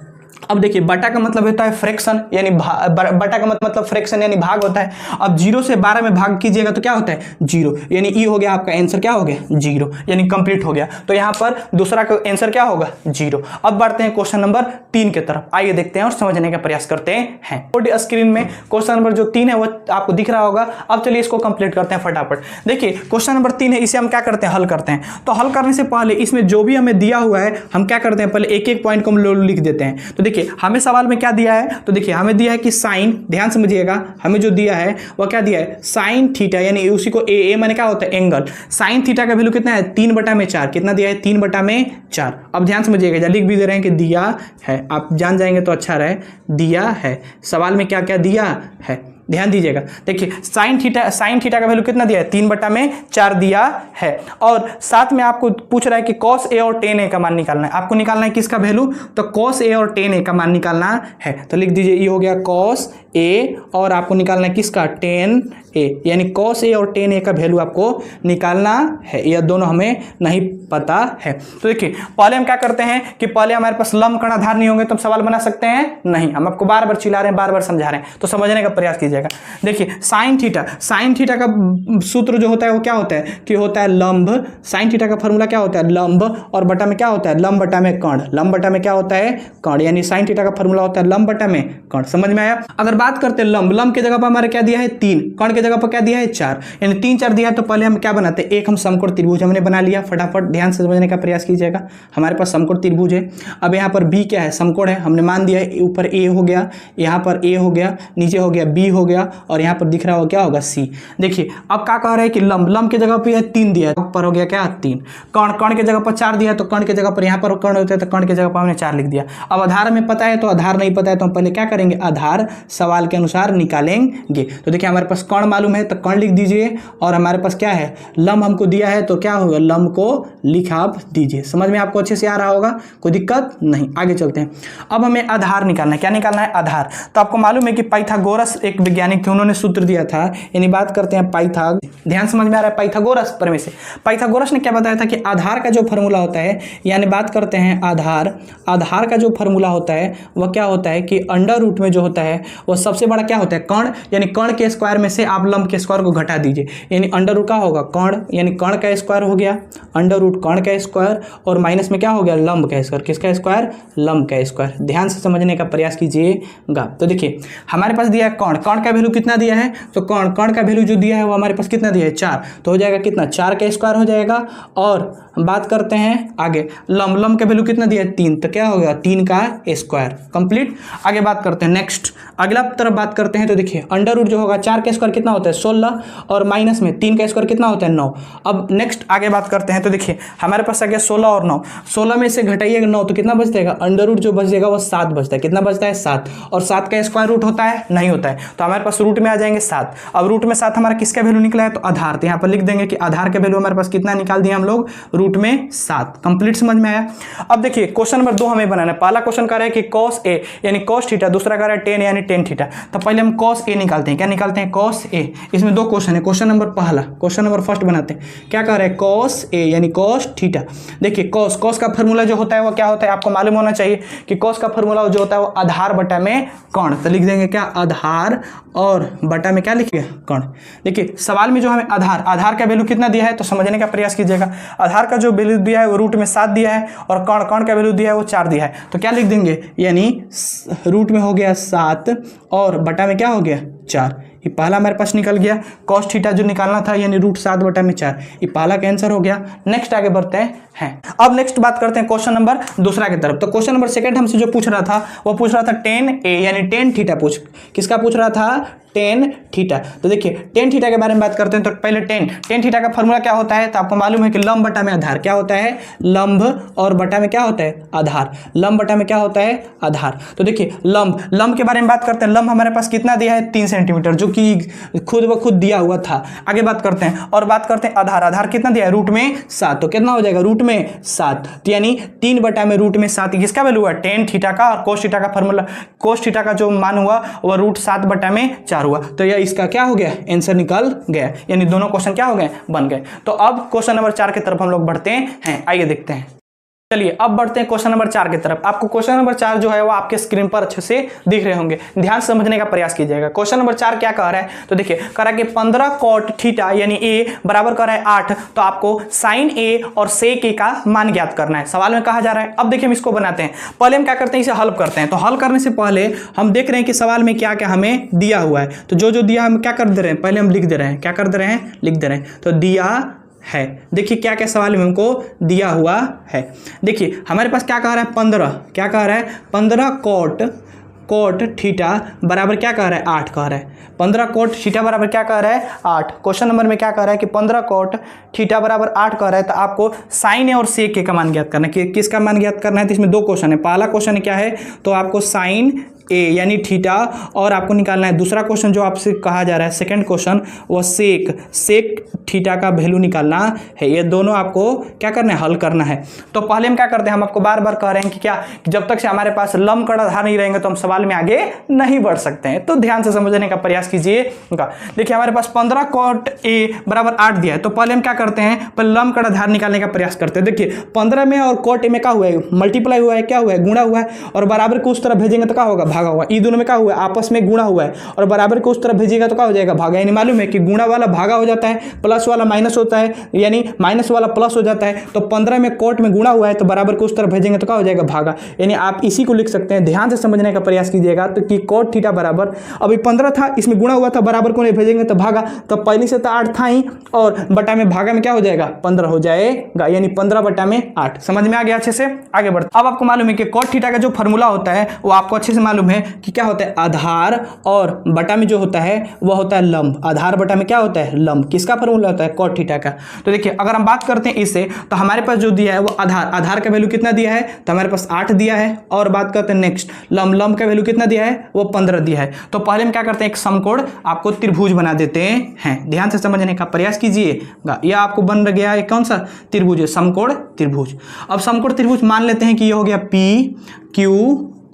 अब देखिए बटा का मतलब होता है फ्रैक्शन, यानी बटा का मतलब फ्रैक्शन यानी भाग होता है। अब 0 से 12 में भाग कीजिएगा तो क्या होता है, 0, यानी ई हो गया आपका आंसर, क्या हो गया, 0, यानी कंप्लीट हो गया। तो यहाँ पर दूसरा का आंसर क्या होगा, 0। अब बढ़ते हैं क्वेश्चन नंबर 3 की तरफ, आइए देखते हैं और समझने का प्रयास करते हैं। स्क्रीन में क्वेश्चन नंबर जो 3 है वो आपको दिख रहा होगा। अब चलिए इसको कंप्लीट करते हैं फटाफट। देखिए क्वेश्चन नंबर 3 है, इसे हम क्या करते हैं, हल करते हैं। तो हल करने से पहले इसमें जो भी हमें दिया हुआ है हम क्या करते हैं, पहले एक एक पॉइंट को हम लिख देते हैं। तो देखिए हमें सवाल में क्या दिया है, तो देखिए हमें दिया है कि साइन, ध्यान समझिएगा, हमें जो दिया है वो क्या दिया है, साइन थीटा, यानी उसी को ए माने क्या होता है, एंगल। साइन थीटा का वैल्यू कितना है, 3/4। कितना दिया है, 3/4। अब ध्यान समझिएगा, लिख भी दे रहे हैं कि दिया है, आप जान जाएंगे तो अच्छा रहे, दिया है। सवाल में क्या क्या दिया है, ध्यान दीजिएगा। देखिए साइन थीटा का वैल्यू कितना दिया है, 3/4 दिया है। और साथ में आपको पूछ रहा है कि cos a और tan a का मान निकालना है। आपको निकालना है किसका वैल्यू, तो cos a और tan a का मान निकालना है। तो लिख दीजिए, ये हो गया cos a, और आपको निकालना है किसका, tan a, यानी cos a और tan a का वैल्यू आपको निकालना है। यह दोनों हमें नहीं पता है। तो देखिए पहले हम क्या करते हैं कि पहले हमारे पास लंब कण आधार नहीं होंगे तो हम सवाल बना सकते हैं नहीं। हम आपको बार बार चिल्ला रहे हैं, बार बार समझा रहे हैं, तो समझने का प्रयास कीजिएगा। देखिए साइन थीटा का सूत्र जो होता है वो क्या होता है कि होता है लंब। साइन थीटा का फॉर्मूला क्या होता है, लंब, और बटा में क्या होता है, लंब बटा में कर्ण। लंब बटा में क्या होता है, कर्ण, यानी साइन थीटा का फॉर्मूला होता है लंब बटा में कर्ण। समझ में आया। अगर बात करते हैं लंब की जगह पर हमारे क्या दिया है, 3, कर्ण की जगह पर क्या दिया है, 4, यानी 3 4 दिया है। तो पहले हम क्या बनाते हैं, एक हम समकोण त्रिभुज हमने बना लिया। फटाफट ध्यान से समझने का प्रयास कीजिएगा। हमारे पास समकोण त्रिभुज है। अब यहाँ पर बी क्या है, समकोण है, हमने मान दिया है। ऊपर ए हो गया, यहाँ पर ए हो गया, नीचे हो गया बी हो गया, और यहाँ पर दिख रहा हो क्या होगा, सी। देखिए अब क्या कह रहे हैं कि लंब के जगह पे 3 दिया है, ऊपर हो गया क्या, 3। कर्ण के जगह पर 4 दिया है, तो कर्ण के जगह पर यहाँ पर कर्ण होता है तो कर्ण के जगह पर हमने 4 लिख दिया। अब आधार हमें पता है तो आधार नहीं पता है तो हम पहले क्या करेंगे, आधार सवाल के अनुसार निकालेंगे। तो देखिए हमारे पास कर्ण मालूम है तो कर्ण लिख दीजिए, और हमारे पास क्या है, लंब हमको दिया है तो क्या होगा, लंब को लिखा दीजिए। समझ में आपको अच्छे से आ रहा होगा, कोई दिक्कत नहीं। आगे चलते हैं। अब हमें आधार निकालना है। क्या निकालना है, आधार। तो आपको मालूम है कि पाइथागोरस एक वैज्ञानिक थे, उन्होंने सूत्र दिया था, यानी बात करते हैं ध्यान समझ में आ रहा है, पाइथागोरस पर से पाइथागोरस ने क्या बताया था कि आधार का जो फॉर्मूला होता है, यानी बात करते हैं आधार का जो फॉर्मूला होता है वह क्या होता है कि अंडर रूट में जो होता है वह सबसे बड़ा क्या होता है, कर्ण, यानी कर्ण के स्क्वायर में से आप लंब के स्क्वायर को घटा दीजिए, यानी अंडर रूट का होगा कर्ण, यानी कर्ण का स्क्वायर हो गया, अंडर रूट कर्ण का स्क्वायर, और माइनस में क्या हो गया, लंब का स्क्वायर। किसका स्क्वायर, लंब का स्क्वायर। ध्यान से समझने का प्रयास कीजिएगा। तो देखिए हमारे पास दिया है कर्ण का वैल्यू कितना दिया है, तो कर्ण का वैल्यू जो दिया है वो हमारे पास कितना दिया है, 4। तो हो जाएगा कितना, 4 का स्क्वायर हो जाएगा। और बात करते हैं आगे, लंब का वैल्यू कितना दिया है, 3, तो क्या हो गया, 3 का स्क्वायर। कंप्लीट। आगे बात करते हैं नेक्स्ट, अगला तरफ बात करते हैं। तो देखिए अंडर रूट जो होगा 4 का स्क्वायर कितना होता है 16 और माइनस में 3 का स्क्वायर कितना होता है 9। अब नेक्स्ट आगे बात करते हैं। तो देखिए हमारे पास आ गया 16 और 9, 16 में से घटाइएगा 9 तो कितना बच जाएगा, अंडर रूट जो बच जाएगा वो 7 बचता है। कितना बचता है 7, और 7 का स्क्वायर रूट होता है नहीं होता है, तो हमारे पास रूट में आ जाएंगे 7। अब रूट में 7 हमारा किसका वैल्यू निकला है, तो आधार। तो यहाँ पर लिख देंगे कि आधार का वैल्यू हमारे पास कितना निकाल दिया हम लोग, रूट में 7। कंप्लीट समझ में आया। अब देखिए क्वेश्चन नंबर 2 हमें बनाना है। पहला क्वेश्चन कह रहा है कि cos a यानी cos थीटा, दूसरा कह रहा है tan यानी tan थीटा। तो पहले हम cos a निकालते हैं। क्या निकालते हैं, cos a। इसमें 2 क्वेश्चन है। क्वेश्चन नंबर पहला, क्वेश्चन नंबर फर्स्ट बनाते हैं। क्या कह रहा है, cos a यानी cos थीटा। देखिए cos का फॉर्मूला जो होता है वो क्या होता है, आपको मालूम होना चाहिए कि cos का फॉर्मूला जो होता है वो आधार बटा में कर्ण। तो लिख देंगे क्या, आधार और बटा में क्या लिखिए, कर्ण। देखिए सवाल में जो हमें आधार का वैल्यू कितना दिया है तो समझने का प्रयास कीजिएगा। आधार का जो वैल्यू दिया है वो रूट में 7 दिया है, और कर्ण का वैल्यू दिया है वो 4 दिया है। तो क्या लिख देंगे, यानी रूट में हो गया 7 और बटा में क्या हो गया 4। ये पहला हमारे पास निकल गया। cos थीटा जो निकालना था यानी रूट 7 बटा में 4, ये पहला का आंसर हो गया। नेक्स्ट आगे बढ़ते हैं। अब नेक्स्ट बात करते हैं क्वेश्चन नंबर दूसरा की तरफ। तो क्वेश्चन नंबर सेकंड हमसे जो पूछ रहा था वो पूछ रहा था tan a यानी tan थीटा किसका पूछ रहा था, tan थीटा। तो देखिए tan थीटा के बारे में बात करते हैं। तो पहले tan थीटा का फॉर्मूला क्या होता है, तो आपको मालूम है कि लंब बटा में आधार। क्या होता है, लंब और बटा में क्या होता है, आधार। लंब बटा में क्या होता है, आधार। तो देखिए लंब के बारे में बात करते हैं। लंब हमारे पास कितना दिया है, 3 सेंटीमीटर, जो कि खुद ब खुद दिया हुआ था। आगे बात करते हैं और बात करते हैं आधार कितना दिया है, रूट में 7। तो कितना हो जाएगा, रूट में 7। तो यानी 3 बटा में रूट में 7 किसका वैल्यू हुआ, tan थीटा का। और cos थीटा का फॉर्मूला, cos थीटा का जो मान हुआ वह रूट 7 बटा में 4 हुआ। तो यह इसका क्या हो गया, आंसर निकल गया। यानी दोनों क्वेश्चन क्या हो गए, बन गए। तो अब क्वेश्चन नंबर 4 की तरफ हम लोग बढ़ते हैं। आइए देखते हैं। चलिए अब बढ़ते हैं क्वेश्चन नंबर 4 की तरफ। आपको क्वेश्चन नंबर 4 जो है वो आपके स्क्रीन पर अच्छे से दिख रहे होंगे, ध्यान से समझने का प्रयास कीजिएगा। क्वेश्चन नंबर 4 क्या कह रहा है, तो देखिए कह रहा है कि 15 cot थीटा यानी a बराबर कर रहा है 8। तो आपको sin a और sec a का मान ज्ञात करना है, सवाल में कहा जा रहा है। अब देखिए हम इसको बनाते हैं। पहले हम क्या करते हैं, इसे हल करते हैं। तो हल करने से पहले हम देख रहे हैं कि सवाल में क्या क्या हमें दिया हुआ है। तो जो दिया हम क्या कर दे रहे हैं, पहले हम लिख दे रहे हैं। क्या कर दे रहे हैं, लिख दे रहे हैं। तो दिया है, देखिए क्या क्या सवाल में हमको दिया हुआ है। देखिए हमारे पास क्या कह रहा है, 15, क्या कह रहा है, 15 cot थीटा बराबर क्या कह रहा है, 8 कह रहा है। 15 cot थीटा बराबर क्या कह रहा है, 8। क्वेश्चन नंबर में क्या कह रहा है कि 15 cot थीटा बराबर 8 कह रहा है। तो आपको sin a और sec a का मान ज्ञात करना है। किसका मान ज्ञात करना है, तो इसमें 2 क्वेश्चन है। पहला क्वेश्चन क्या है, तो आपको sin a यानी थीटा, और आपको निकालना है दूसरा क्वेश्चन जो आपसे कहा जा रहा है सेकंड क्वेश्चन, वो सेक थीटा का वैल्यू निकालना है। ये दोनों आपको क्या करना है, हल करना है। तो पहले हम क्या करते हैं, हम आपको बार बार कह रहे हैं कि क्या, जब तक से हमारे पास लंब का आधार नहीं रहेंगे तो हम सवाल में आगे नहीं बढ़ सकते हैं। तो ध्यान से समझने का प्रयास कीजिएगा। देखिए हमारे पास 15 cot a बराबर 8 दिया है। तो पहले हम क्या करते हैं, पहले लंब का आधार निकालने का प्रयास करते हैं। देखिए 15 में और cot a में क्या हुआ है, मल्टीप्लाई हुआ है, क्या हुआ है, गुणा हुआ है। और बराबर को उस तरफ भेजेंगे तो क्या होगा, भागा हुआ। ये दोनों में क्या हुआ है, आपस में गुणा हुआ है। और बराबर को उस तरफ भेजिएगा तो क्या हो जाएगा, भागा। यानी मालूम है कि गुणा वाला भागा हो जाता है, प्लस वाला माइनस होता है, यानी माइनस वाला प्लस हो जाता है। तो 15 में cot में गुणा हुआ है तो बराबर को उस तरफ भेजेंगे तो क्या हो जाएगा, भागा। यानी आप इसी को लिख सकते हैं। ध्यान से समझने का प्रयास कीजिएगा। तो कि cot थीटा बराबर, अभी 15 था, इसमें गुणा हुआ था, बराबर को नहीं भेजेंगे तो भागा। तो पहले से तो 8 था ही, और बटा में भागा में क्या हो जाएगा, 15 हो जाएगा। यानी 15 बटा में 8। समझ में आ गया अच्छे से। आगे बढ़ते। अब आपको मालूम है कि cot थीटा का जो फॉर्मूला होता है वो आपको अच्छे से मालूम है कि क्या होता है, आधार और बटा में जो होता है वह होता है लंब। आधार बटा में क्या होता है, लंब। किसका फॉर्मूला होता है, cot थीटा का। तो देखिए अगर हम बात करते हैं इससे, तो हमारे पास जो दिया है वो आधार का वैल्यू कितना दिया है, तो हमारे पास 8 दिया है। और बात करते हैं नेक्स्ट, लंब का वैल्यू कितना दिया है, वो 15 दिया है। तो पहले हम क्या करते हैं, एक समकोण आपको त्रिभुज बना देते हैं। ध्यान से समझने का प्रयास कीजिएगा। यह आपको बन गया है कौन सा त्रिभुज है, समकोण त्रिभुज। अब समकोण त्रिभुज मान लेते हैं कि यह हो गया P Q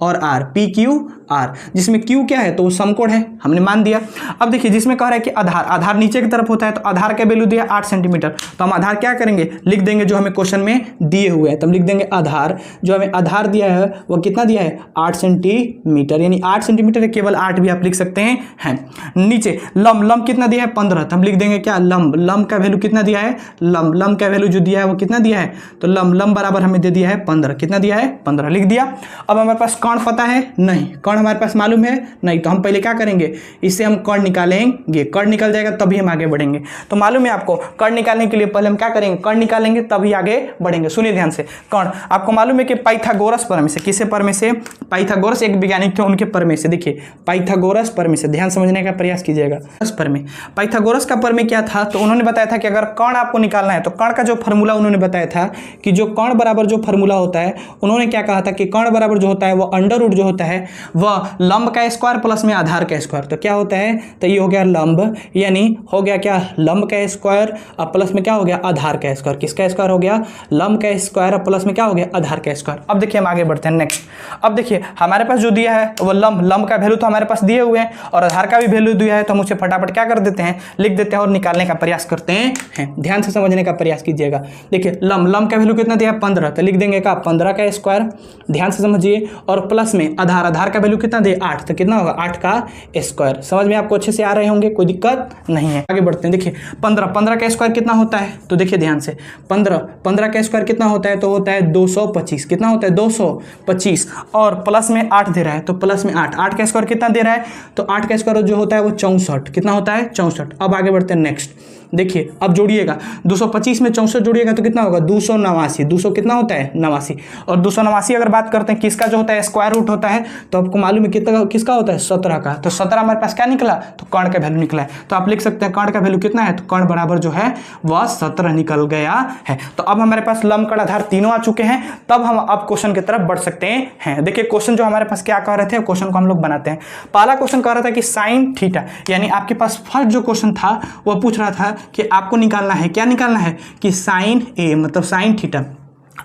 और R, PQR, जिसमें Q क्या है, तो वो समकोण है, हमने मान दिया। अब देखिए जिसमें कह रहा है कि आधार नीचे की तरफ होता है, तो आधार का वैल्यू दिया 8 सेंटीमीटर। तो हम आधार क्या करेंगे, लिख देंगे जो हमें क्वेश्चन में दिए हुए हैं। तो हम लिख देंगे आधार, जो हमें आधार दिया है वो कितना दिया है, 8 सेंटीमीटर। यानी 8 सेंटीमीटर, केवल 8 भी आप लिख सकते हैं। नीचे लंब कितना दिया है, 15। तो हम लिख देंगे क्या, लंब का वैल्यू कितना दिया है, लंब का वैल्यू जो दिया है वो कितना दिया है, तो लंब बराबर हमें दे दिया है 15। कितना दिया है, 15 लिख दिया। अब हमारे पास कर्ण पता है नहीं, कर्ण हमारे पास मालूम है नहीं, तो हम पहले क्या करेंगे, इससे हम कर्ण निकालेंगे, कर्ण निकल जाएगा तभी हम आगे बढ़ेंगे। तो मालूम है आपको, कर्ण निकालने के लिए पहले हम क्या करेंगे, कर्ण निकालेंगे तभी आगे बढ़ेंगे। सुनिए ध्यान से, कर्ण आपको मालूम है कि पाइथागोरस प्रमेय से, किसे प्रमेय से, पाइथागोरस एक वैज्ञानिक थे, उनके प्रमेय से। देखिए पाइथागोरस प्रमेय से ध्यान समझने का प्रयास कीजिएगा। प्रमेय, पाइथागोरस का प्रमेय क्या था, तो उन्होंने बताया था कि अगर कर्ण आपको निकालना है तो कर्ण का जो फॉर्मूला उन्होंने बताया था कि जो कर्ण बराबर जो फॉर्मूला होता है, उन्होंने क्या कहा था कि कर्ण बराबर जो होता है वो अंडर रूट जो होता है वह लंब का स्क्वायर प्लस में आधार का स्क्वायर। तो क्या होता है, तो ये हो गया लंब, यानी हो गया क्या, लंब का स्क्वायर और प्लस में क्या हो गया, आधार का स्क्वायर। किसका स्क्वायर हो गया, लंब का स्क्वायर और प्लस में क्या हो गया, आधार का स्क्वायर। अब देखिए हम आगे बढ़ते हैं नेक्स्ट। अब देखिए हमारे पास जो दिया है वो लंब का वैल्यू तो हमारे पास दिए हुए हैं और आधार का भी वैल्यू दिया है, तो हम उसे फटाफट क्या कर देते हैं, लिख देते हैं और निकालने का प्रयास करते हैं। ध्यान से समझने का प्रयास कीजिएगा। देखिए लंब का वैल्यू कितना दिया है, 15, तो लिख देंगे का 15 का स्क्वायर, ध्यान से समझिए, और प्लस में आधार का वैल्यू कितना दिया 8, तो कितना होगा 8 का स्क्वायर। समझ में आपको अच्छे से आ रहे होंगे, कोई दिक्कत नहीं है। आगे बढ़ते हैं। देखिए 15 का स्क्वायर कितना होता है, तो देखिए ध्यान से 15 का स्क्वायर कितना होता है, तो होता है 225। कितना होता है 225, और प्लस में 8 दे रहा है, तो प्लस में 8 का स्क्वायर कितना दे रहा है, तो 8 का स्क्वायर जो होता है वो 64। कितना होता है 64। अब आगे बढ़ते हैं नेक्स्ट। देखिए अब जोड़िएगा 225 में 64 जोड़िएगा तो कितना होगा 289। 200 कितना होता है 89, और 289 अगर बात करते हैं किसका जो होता है स्क्वायर रूट होता है, तो आपको मालूम है कितना किसका होता है 17 का। तो 17 हमारे पास क्या निकला, तो कर्ण का वैल्यू निकला है। तो आप लिख सकते हैं कर्ण का वैल्यू कितना है, तो कर्ण बराबर जो है वह 17 निकल गया है। तो अब हमारे पास लंब कर्ण आधार तीनों आ चुके हैं, तब हम अब क्वेश्चन की तरफ बढ़ सकते हैं। देखिए क्वेश्चन जो हमारे पास क्या कह रहे थे, क्वेश्चन को हम लोग बनाते हैं। पहला क्वेश्चन कह रहा था कि साइन थीटा, यानी आपके पास फर्स्ट जो क्वेश्चन था वह पूछ रहा था कि आपको निकालना है, क्या निकालना है कि साइन ए मतलब साइन थीटा।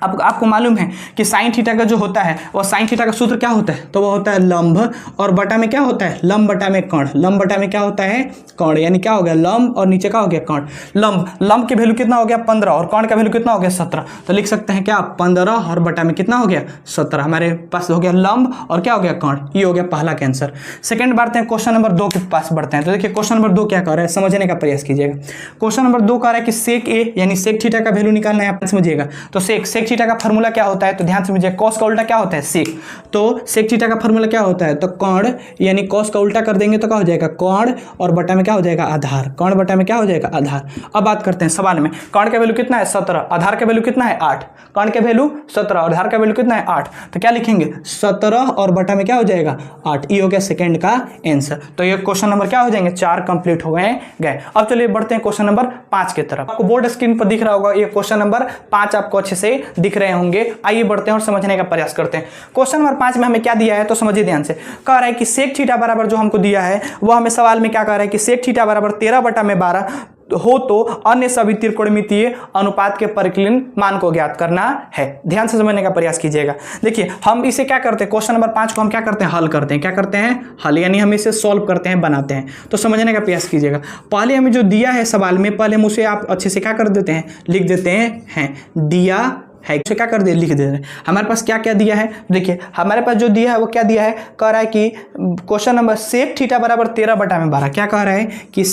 अब आपको मालूम है कि साइन थीटा का जो होता है वो साइन थीटा का सूत्र क्या होता है, तो वो होता है लंब और बटा में क्या होता है, लंब बटा में कर्ण। लंब बटा में क्या होता है कर्ण, यानी क्या हो गया लंब और नीचे क्या हो गया कर्ण। लंब की वैल्यू कितना हो गया 15 और कर्ण का वैल्यू कितना हो गया 17। तो लिख सकते हैं क्या 15 और बटा में कितना हो गया 17। हमारे पास हो गया लंब और क्या हो गया कर्ण। ये हो गया पहला का आंसर। सेकंड बढ़ते हैं क्वेश्चन नंबर 2 के पास बढ़ते हैं। तो देखिए क्वेश्चन नंबर 2 क्या कर रहा है, समझने का प्रयास कीजिएगा। क्वेश्चन नंबर 2 कह रहा है कि सेक ए यानी सेक थीटा का वैल्यू निकालना है, आप समझिएगा। तो सेक थीटा का फॉर्मूला क्या होता है, तो ध्यान से समझिए। कॉस का उल्टा क्या होता है सेक, तो सेक थीटा का फॉर्मूला क्या होता है, तो कर्ण यानी कॉस का उल्टा कर देंगे तो क्या हो जाएगा कर्ण और बटा में क्या हो जाएगा आधार। कर्ण बटा में क्या हो जाएगा आधार। अब बात करते हैं सवाल में, कर्ण का वैल्यू कितना है 17, आधार का वैल्यू कितना है 8। कर्ण के वैल्यू 17 और आधार का वैल्यू कितना है 8, तो क्या लिखेंगे 17 और बटा में क्या हो जाएगा 8। ये हो गया सेकंड का आंसर। तो ये क्वेश्चन नंबर क्या हो जाएंगे 4 कंप्लीट हो गए। अब चलिए बढ़ते हैं क्वेश्चन नंबर 5 की तरफ। आपको बोर्ड स्क्रीन पर दिख रहा होगा ये क्वेश्चन नंबर 5 आपको अच्छे से दिख रहे होंगे। आइए बढ़ते हैं और समझने का प्रयास करते हैं। क्वेश्चन नंबर 5 में हमें क्या दिया है, तो समझिए ध्यान से। कह रहा है कि सेक थीटा बराबर जो हमको दिया है वो हमें सवाल में क्या कह रहा है कि सेक थीटा बराबर 13/12 हो तो अन्य सभी त्रिकोणमितीय अनुपात के परिकलन मान को ज्ञात करना है। ध्यान से समझने का प्रयास कीजिएगा। देखिए हम इसे क्या करते हैं, क्वेश्चन नंबर 5 को हम क्या करते हैं हल करते हैं। क्या करते हैं हल, यानी हम इसे सॉल्व करते हैं बनाते हैं। तो समझने का प्रयास कीजिएगा। पहले हमें जो दिया है सवाल में, पहले हम उसे आप अच्छे से क्या कर देते हैं लिख देते हैं दिया है। क्या कर दे लिख दे रहे हैं। हमारे पास क्या क्या दिया है, देखिए हमारे पास जो दिया है वो क्या दिया है, कह रहा है कि क्वेश्चन नंबर सेक थीटा बराबर 13/12। क्या कह रहा है कि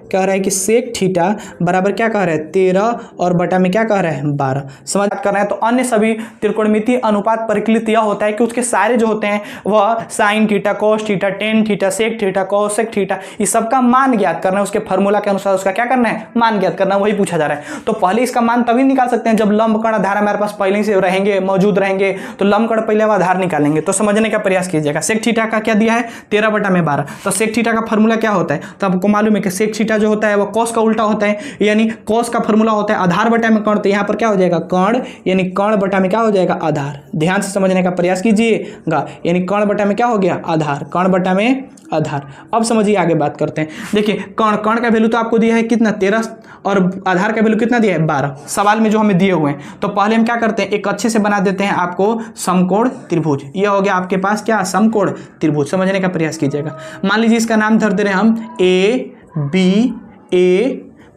कह रहा है कि सेक थीटा बराबर क्या कह रहा है 13 और बटा में क्या कह रहा है 12। समझ कर रहे हैं। तो अन्य सभी त्रिकोणमितीय अनुपात परिकलित यह होता है कि उसके सारे जो होते हैं वह sine theta cos theta tan theta sec theta cosec theta इस सबका मान ज्ञात करना है। उसके फॉर्मूला के अनुसार उसका क्या करना है मान ज्ञात करना, वही पूछा जा रहा है। तो पहले इसका मान तभी निकाल सकते हैं जब लंब कर्ण आधार हमारे पास पहले से रहेंगे मौजूद रहेंगे, तो लंब कर्ण पहले हम आधार निकालेंगे। तो समझने का प्रयास कीजिएगा। सेक थीटा का क्या दिया है 13/12। तो सेक थीटा का फॉर्मूला क्या होता है, तो आपको मालूम है कि सेक थीटा जो होता है वो कॉस का उल्टा होता है, यानी कॉस का फॉर्मूला होता है आधार बटा में कर्ण। तो यहाँ पर क्या हो जाएगा कर्ण, यानी कर्ण बटा में क्या हो जाएगा आधार। ध्यान से समझने का प्रयास कीजिएगा। यानी कर्ण बटा में क्या हो गया आधार, कर्ण बटा में आधार। अब समझिए आगे बात करते हैं। देखिए कर्ण का वैल्यू तो आपको दिया है कितना 13 और आधार का वैल्यू कितना दिया है 12 सवाल में जो हमें दिए हुए हैं। तो पहले हम क्या करते हैं एक अच्छे से बना देते हैं आपको समकोण त्रिभुज। यह हो गया आपके पास क्या समकोण त्रिभुज। समझने का प्रयास कीजिएगा। मान लीजिए इसका नाम धर दे रहे हैं हम ए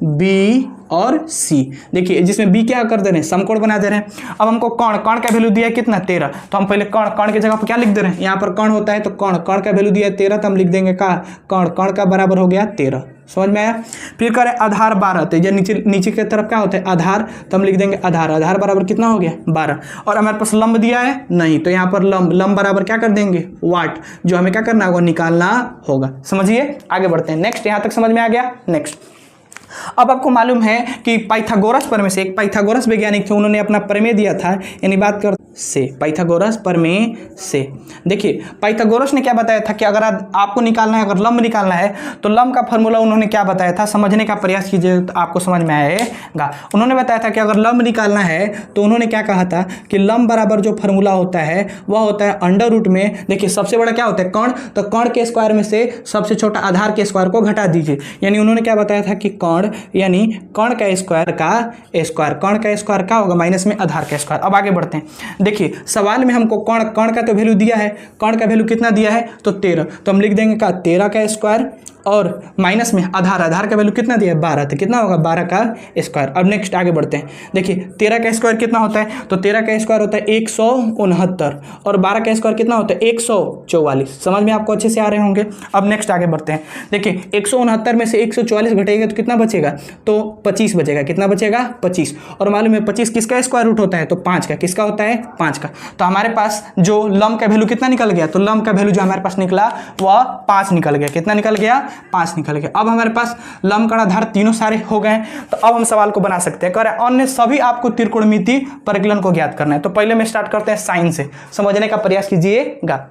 बी और सी। देखिए जिसमें बी क्या कर दे रहे हैं समकोण बना दे रहे हैं। अब हमको कर्ण का वैल्यू दिया है कितना 13, तो हम पहले कर्ण की जगह पर क्या लिख दे रहे हैं, यहाँ पर कर्ण होता है तो कर्ण का वैल्यू दिया है 13, तो हम लिख देंगे का कर्ण का बराबर हो गया 13। समझ में आया। फिर करें आधार 12, तो ये नीचे की तरफ क्या होता है आधार, तो हम लिख देंगे आधार बराबर कितना हो गया 12। और हमारे पास लंब दिया है नहीं, तो यहाँ पर लंब बराबर क्या कर देंगे वाट, जो हमें क्या करना होगा निकालना होगा। समझिए आगे बढ़ते हैं। नेक्स्ट यहाँ तक समझ में आ गया। नेक्स्ट अब आपको मालूम है कि पाइथागोरस प्रमेय से, एक पाइथागोरस वैज्ञानिक थे, उन्होंने अपना प्रमेय दिया था, यानी बात कर से पाइथागोरस प्रमेय से। देखिए पाइथागोरस ने क्या बताया था कि अगर आपको निकालना है, अगर लंब निकालना है तो लंब का फॉर्मूला उन्होंने क्या बताया था, समझने का प्रयास कीजिए तो आपको समझ में आएगा। उन्होंने बताया था कि अगर लंब निकालना है तो उन्होंने क्या कहा था कि लंब बराबर जो फॉर्मूला होता है वह होता है अंडर रूट में, देखिए सबसे बड़ा क्या होता है कर्ण, तो कर्ण के स्क्वायर में से सबसे छोटा आधार के स्क्वायर को घटा दीजिए। यानी उन्होंने क्या बताया था कि कर्ण यानी कर्ण का स्क्वायर कर्ण का स्क्वायर क्या होगा माइनस में आधार का स्क्वायर। अब आगे बढ़ते हैं। देखिए सवाल में हमको कर्ण का तो वैल्यू दिया है, कर्ण का वैल्यू कितना दिया है तो 13, तो हम लिख देंगे का 13 का स्क्वायर और माइनस में आधार का वैल्यू कितना दिया है 12, तो कितना होगा 12 का स्क्वायर। अब नेक्स्ट आगे बढ़ते हैं। देखिए 13 का स्क्वायर कितना होता है, तो 13 का स्क्वायर होता है 169 और 12 का स्क्वायर कितना होता है 144। समझ में आपको अच्छे से आ रहे होंगे। अब नेक्स्ट आगे बढ़ते हैं। देखिए 169 में से 144 घटेगा तो कितना बचेगा, तो 25 बचेगा। कितना बचेगा 25। और मालूम है 25 किसका स्क्वायर रूट होता है, तो 5 का। किसका होता है 5 का। तो हमारे पास जो लंब का वैल्यू कितना निकल गया, तो लंब का वैल्यू जो हमारे पास निकला वह 5 निकल गया। कितना निकल गया 5 निकल गया। अब हमारे पास लंब कण आधार तीनों सारे हो गए। तो अब हम सवाल को बना सकते हैं। करें अन्य सभी आपको त्रिकोणमिति परिकलन को ज्ञात करना है। तो पहले में स्टार्ट करते हैं साइन से, समझने का प्रयास कीजिएगा।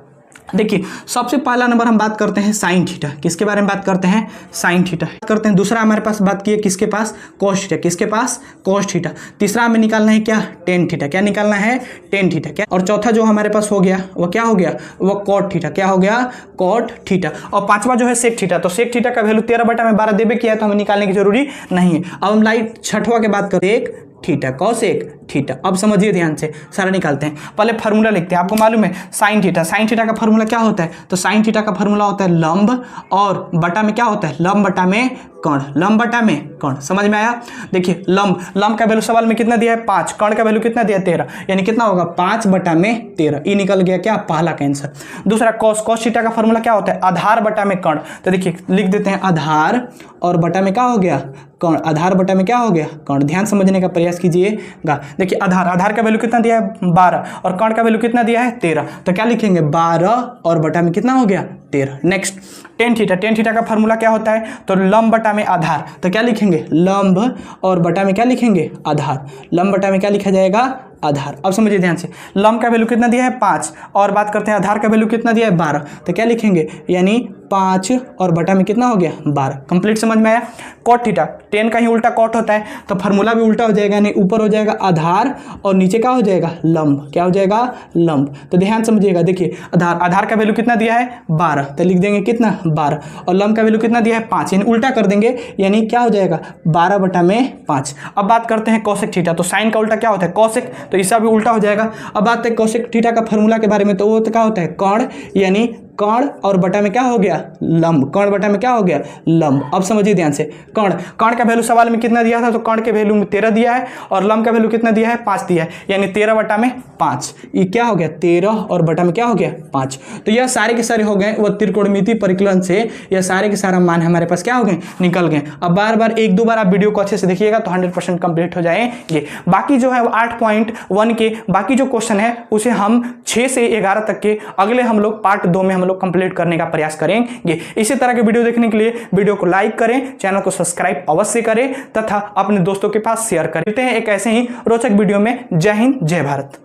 देखिए सबसे पहला नंबर हम बात करते हैं साइन थीटा। किसके बारे में बात करते हैं, साइन थीटा करते हैं। दूसरा हमारे पास बात की है किसके पास, कॉस थीटा। किसके पास, कॉस थीटा। तीसरा हमें निकालना है क्या, टेन थीटा। क्या निकालना है, टेन थीटा। क्या, और चौथा जो हमारे पास हो गया वह क्या हो गया, वह कॉट थीटा। क्या हो गया, कॉट थीटा। और पांचवा जो है सेक थीटा। तो सेक थीटा का वैल्यू 13/12 देवे किया है, तो हमें निकालने की जरूरी नहीं है। अब हम लाइट छठवां के बात करते हैं थीटा, कॉसेक थीटा। अब समझिए ध्यान से, सारा निकालते हैं। पहले फार्मूला लिखते हैं। आपको मालूम है साइन थीटा का फार्मूला क्या होता है, तो साइन थीटा का फार्मूला होता है लंब और बटा में क्या होता है, लंब बटा में कर्ण, लंब बटा में कर्ण। समझ में आया। देखिए लंब का वैल्यू सवाल में कितना दिया है 5, कर्ण का वैल्यू कितना दिया है 13, यानी कितना होगा 5/13। ये निकल गया क्या, पहला का आंसर। दूसरा कॉस थीटा का फार्मूला क्या होता है, आधार बटा में कर्ण। तो देखिए लिख देते हैं आधार और बटा में क्या हो गया कर्ण, आधार बटा में क्या हो गया कर्ण। ध्यान समझने का प्रयास कीजिएगा। देखिए आधार का वैल्यू कितना दिया है 12 और कर्ण का वैल्यू कितना दिया है 13, तो क्या लिखेंगे 12 और बटा में कितना हो गया 13। नेक्स्ट टेन थीटा का फार्मूला क्या होता है, तो लंब बटा में आधार। तो क्या लिखेंगे लंब और बटा में क्या लिखेंगे आधार। लंब बटा में क्या लिखा जाएगा आधार। अब समझिए ध्यान से, लंब का वैल्यू कितना दिया है 5 और बात करते हैं आधार का वैल्यू कितना दिया है 12, तो क्या लिखेंगे यानी 5 और बटा में कितना हो गया 12। कंप्लीट समझ में आया। कॉट थीटा, टेन का ही उल्टा कॉट होता है, तो फार्मूला भी उल्टा हो जाएगा, यानी ऊपर हो जाएगा आधार और नीचे क्या हो जाएगा लंब। क्या हो जाएगा लंब। तो ध्यान समझिएगा। देखिए आधार का वैल्यू कितना दिया है 12, तो लिख देंगे कितना 12 और लंब का वैल्यू कितना दिया है 5, यानी उल्टा कर देंगे, यानी क्या हो जाएगा 12/5। अब बात करते हैं कॉसेक थीटा। तो साइन का उल्टा क्या होता है कॉसेक, तो इसका भी उल्टा हो जाएगा। अब बात है कॉसेक थीटा का फार्मूला के बारे में, तो वो तो क्या होता है कर्ण, यानी कर्ण और बटा में क्या हो गया लंब, कर्ण बटा में क्या हो गया लंब। अब समझिए ध्यान से, कर्ण का वैल्यू सवाल में कितना दिया था, तो कर्ण के वैल्यू में 13 दिया है और लंब का वैल्यू कितना दिया है 5 दिया है, यानी 13/5। ये क्या हो गया 13 और बटा में क्या हो गया 5। तो यह सारे के सारे हो गए वो त्रिकोणमिति परिकलन से, यह सारे के सारा मान हमारे पास क्या हो गए निकल गए। अब बार बार एक दो बार आप वीडियो को अच्छे से देखिएगा तो 100% कंप्लीट हो जाएंगे। बाकी जो है 8.1 के बाकी जो क्वेश्चन है उसे हम 6 से 11 तक के अगले हम लोग पार्ट 2 में हम लोग कंप्लीट करने का प्रयास करेंगे। इसी तरह के वीडियो देखने के लिए वीडियो को लाइक करें, चैनल को सब्सक्राइब अवश्य करें तथा अपने दोस्तों के पास शेयर करें। मिलते हैं एक ऐसे ही रोचक वीडियो में। जय हिंद, जय भारत।